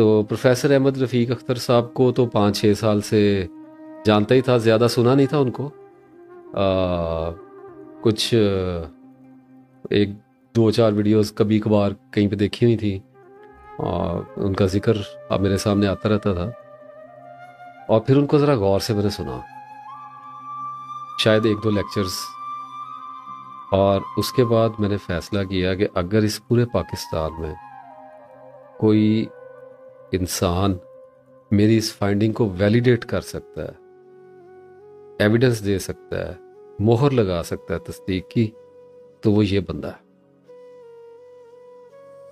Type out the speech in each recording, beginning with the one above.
तो प्रोफेसर अहमद रफ़ीक अख्तर साहब को तो 5-6 साल से जानता ही था, ज़्यादा सुना नहीं था उनको। कुछ एक दो चार वीडियोस कभी कभार कहीं पे देखी हुई थी और उनका जिक्र अब मेरे सामने आता रहता था। और फिर उनको ज़रा गौर से मैंने सुना, शायद एक दो लेक्चर्स, और उसके बाद मैंने फ़ैसला किया कि अगर इस पूरे पाकिस्तान में कोई इंसान मेरी इस फाइंडिंग को वैलिडेट कर सकता है, एविडेंस दे सकता है, मोहर लगा सकता है तस्दीक की, तो वो ये बंदा है।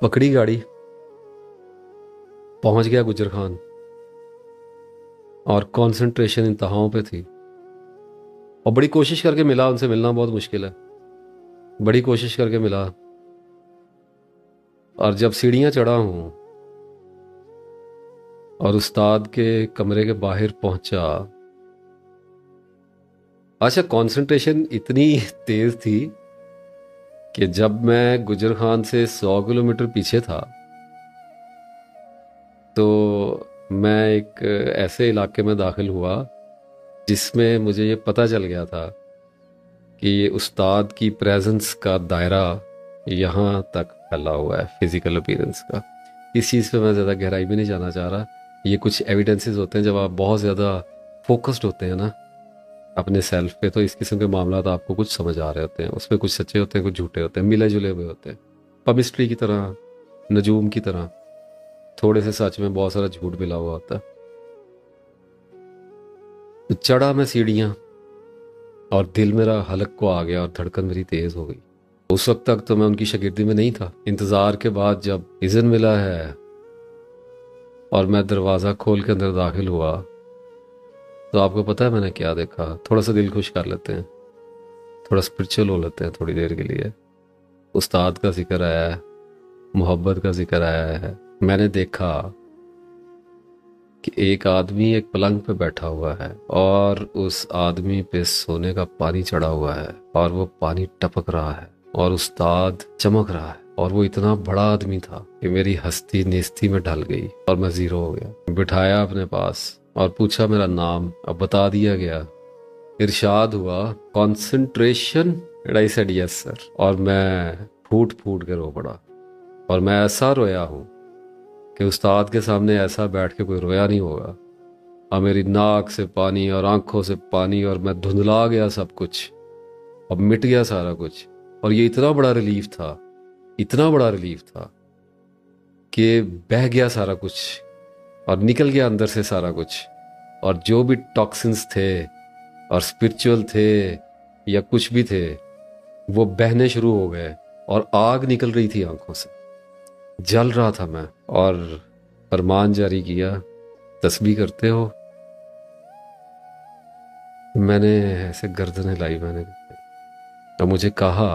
पकड़ी गाड़ी, पहुंच गया गुजर खान, और कंसंट्रेशन इंतहाओं पे थी। और बड़ी कोशिश करके मिला, उनसे मिलना बहुत मुश्किल है, बड़ी कोशिश करके मिला। और जब सीढ़ियां चढ़ा हूं और उस्ताद के कमरे के बाहर पहुंचा, अच्छा कंसंट्रेशन इतनी तेज थी कि जब मैं गुजर खान से 100 किलोमीटर पीछे था तो मैं एक ऐसे इलाके में दाखिल हुआ जिसमें मुझे ये पता चल गया था कि ये उस्ताद की प्रेजेंस का दायरा यहाँ तक फैला हुआ है, फिजिकल अपीयरेंस का। इस चीज़ पे मैं ज़्यादा गहराई में नहीं जाना चाह रहा। ये कुछ एविडेंसेस होते हैं जब आप बहुत ज़्यादा फोकस्ड होते हैं ना अपने सेल्फ पे, तो इस किस्म के मामला आपको कुछ समझ आ रहे होते हैं। उसमें कुछ सच्चे होते हैं, कुछ झूठे होते हैं, मिले जुले हुए होते हैं, पमिस्ट्री की तरह, नजूम की तरह, थोड़े से सच में बहुत सारा झूठ मिला हुआ होता है। तो चढ़ा मैं सीढ़ियाँ और दिल मेरा हलक को आ गया और धड़कन मेरी तेज हो गई। उस वक्त तक तो मैं उनकी शागिर्दी में नहीं था। इंतज़ार के बाद जब इज़्न मिला है और मैं दरवाज़ा खोल के अंदर दाखिल हुआ, तो आपको पता है मैंने क्या देखा? थोड़ा सा दिल खुश कर लेते हैं, थोड़ा स्पिरिचुअल हो लेते हैं थोड़ी देर के लिए। उस्ताद का जिक्र आया है, मोहब्बत का जिक्र आया है। मैंने देखा कि एक आदमी एक पलंग पे बैठा हुआ है और उस आदमी पे सोने का पानी चढ़ा हुआ है और वो पानी टपक रहा है और उस्ताद चमक रहा है। और वो इतना बड़ा आदमी था कि मेरी हस्ती नेस्ती में ढल गई और मैं जीरो हो गया। बिठाया अपने पास और पूछा मेरा नाम, अब बता दिया गया। इरशाद हुआ concentration, and I said yes sir. और मैं फूट फूट के रो पड़ा। और मैं ऐसा रोया हूँ कि उस्ताद के सामने ऐसा बैठ के कोई रोया नहीं होगा। और मेरी नाक से पानी और आंखों से पानी, और मैं धुंधला गया सब कुछ, अब मिट गया सारा कुछ। और ये इतना बड़ा रिलीफ था, इतना बड़ा रिलीफ था कि बह गया सारा कुछ और निकल गया अंदर से सारा कुछ। और जो भी टॉक्सिन्स थे और स्पिरिचुअल थे या कुछ भी थे, वो बहने शुरू हो गए और आग निकल रही थी आंखों से। जल रहा था मैं। और फरमान जारी किया, तस्बीह करते हो? मैंने ऐसे गर्दन हिलाई, मैंने तो मुझे कहा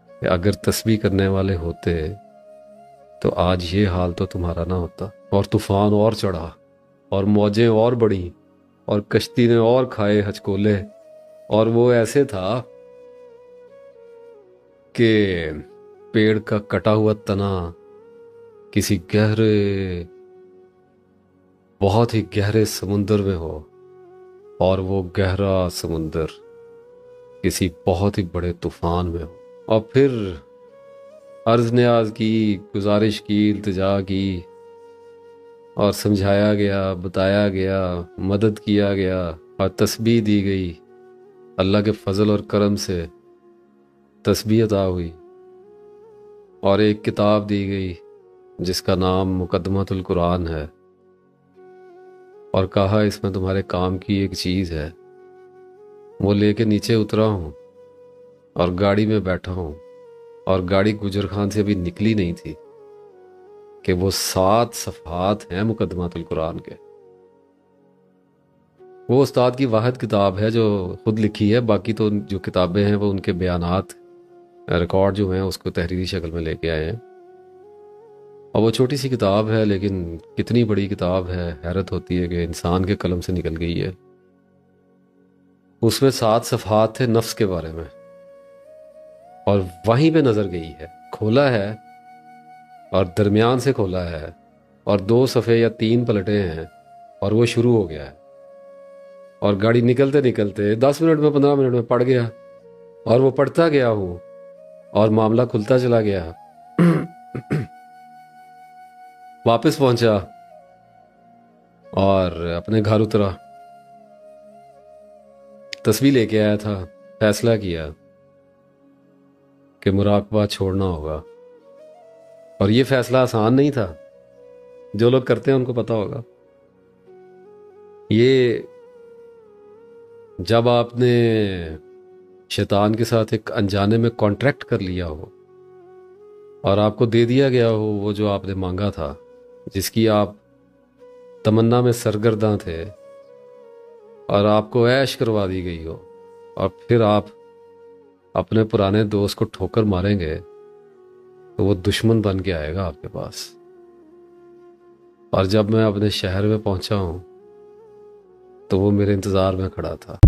कि अगर तस्बीह करने वाले होते तो आज ये हाल तो तुम्हारा ना होता। और तूफान और चढ़ा और मौजें और बढ़ी और कश्ती ने और खाए हचकोले। और वो ऐसे था कि पेड़ का कटा हुआ तना किसी गहरे, बहुत ही गहरे समुंदर में हो, और वो गहरा समुंदर किसी बहुत ही बड़े तूफान में हो। और फिर अर्ज न्याज की, गुजारिश की, इल्तिजा की, और समझाया गया, बताया गया, मदद किया गया और तस्बीह दी गई। अल्लाह के फजल और करम से तस्बीह अता हुई और एक किताब दी गई जिसका नाम मुकद्दमातुल कुरान है। और कहा इसमें तुम्हारे काम की एक चीज़ है। वो लेके नीचे उतरा हूँ और गाड़ी में बैठा हूँ, और गाड़ी गुजर खान से अभी निकली नहीं थी कि वो 7 सफ़हात हैं मुकद्दमातुल कुरान के। वो उस्ताद की वाहिद किताब है जो खुद लिखी है। बाकी तो जो किताबें हैं वो उनके बयानात, रिकॉर्ड जो हैं उसको तहरीरी शक्ल में लेके आए हैं। और वो छोटी सी किताब है, लेकिन कितनी बड़ी किताब है, हैरत होती है कि इंसान के कलम से निकल गई है। उसमें 7 सफ़हात थे नफ्स के बारे में, और वहीं पे नज़र गई है, खोला है और दरमियान से खोला है और 2 सफ़े या 3 पलटे हैं और वो शुरू हो गया है, और गाड़ी निकलते निकलते 10 मिनट में 15 मिनट में पड़ गया, और वो पढ़ता गया हूँ और मामला खुलता चला गया। वापस पहुंचा और अपने घर उतरा, तस्वीर लेके आया था, फैसला किया कि मुराकबा छोड़ना होगा। और ये फैसला आसान नहीं था, जो लोग करते हैं उनको पता होगा। ये जब आपने शैतान के साथ एक अनजाने में कॉन्ट्रैक्ट कर लिया हो और आपको दे दिया गया हो वो जो आपने मांगा था, जिसकी आप तमन्ना में सरगर्दां थे, और आपको ऐश करवा दी गई हो, और फिर आप अपने पुराने दोस्त को ठोकर मारेंगे तो वो दुश्मन बन के आएगा आपके पास। और जब मैं अपने शहर में पहुंचा हूं तो वो मेरे इंतज़ार में खड़ा था।